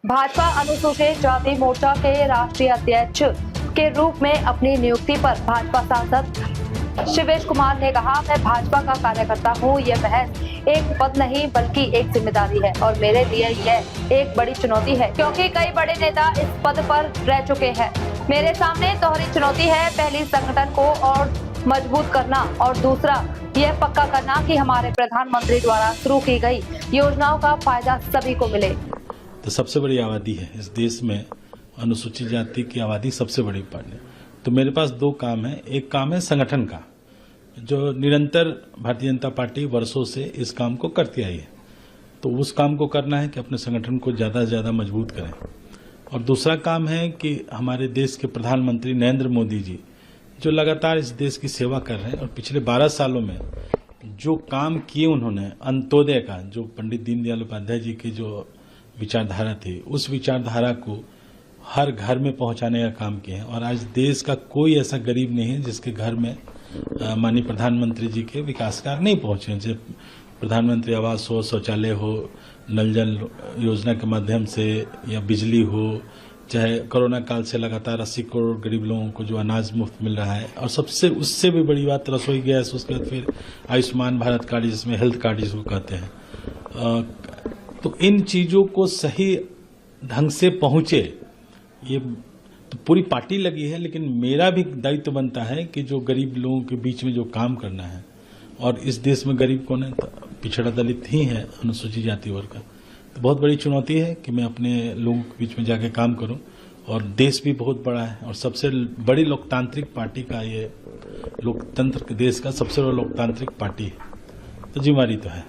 भाजपा अनुसूचित जाति मोर्चा के राष्ट्रीय अध्यक्ष के रूप में अपनी नियुक्ति पर भाजपा सांसद शिवेश कुमार ने कहा, मैं भाजपा का कार्यकर्ता हूं। यह महज एक पद नहीं बल्कि एक जिम्मेदारी है और मेरे लिए यह एक बड़ी चुनौती है, क्योंकि कई बड़े नेता इस पद पर रह चुके हैं। मेरे सामने दोहरी चुनौती है, पहली संगठन को और मजबूत करना और दूसरा यह पक्का करना कि हमारे प्रधानमंत्री द्वारा शुरू की गई योजनाओं का फायदा सभी को मिले। तो सबसे बड़ी आबादी है इस देश में, अनुसूचित जाति की आबादी सबसे बड़ी पार्टी। तो मेरे पास दो काम है। एक काम है संगठन का, जो निरंतर भारतीय जनता पार्टी वर्षों से इस काम को करती आई है, तो उस काम को करना है कि अपने संगठन को ज्यादा से ज्यादा मजबूत करें। और दूसरा काम है कि हमारे देश के प्रधानमंत्री नरेंद्र मोदी जी जो लगातार इस देश की सेवा कर रहे हैं और पिछले 12 सालों में जो काम किए उन्होंने, अंत्योदय का, जो पंडित दीनदयाल उपाध्याय जी की जो विचारधारा थी, उस विचारधारा को हर घर में पहुंचाने का काम किए हैं। और आज देश का कोई ऐसा गरीब नहीं है जिसके घर में माननीय प्रधानमंत्री जी के विकास कार्य नहीं पहुंचे। जैसे प्रधानमंत्री आवास हो, शौचालय हो, नल जल योजना के माध्यम से, या बिजली हो, चाहे कोरोना काल से लगातार 80 करोड़ गरीब लोगों को जो अनाज मुफ्त मिल रहा है, और सबसे उससे भी बड़ी बात रसोई गैस, उसके बाद फिर आयुष्मान भारत कार्ड जिसमें हेल्थ कार्ड जिसको कहते हैं। तो इन चीजों को सही ढंग से पहुंचे, ये तो पूरी पार्टी लगी है, लेकिन मेरा भी दायित्व बनता है कि जो गरीब लोगों के बीच में जो काम करना है। और इस देश में गरीब कौन है? तो पिछड़ा दलित ही है, अनुसूचित जाति वर्ग का। तो बहुत बड़ी चुनौती है कि मैं अपने लोगों के बीच में जाके काम करूं। और देश भी बहुत बड़ा है और सबसे बड़ी लोकतांत्रिक पार्टी का, ये लोकतंत्र देश का सबसे बड़ा लोकतांत्रिक पार्टी है, तो जिम्मेदारी तो है।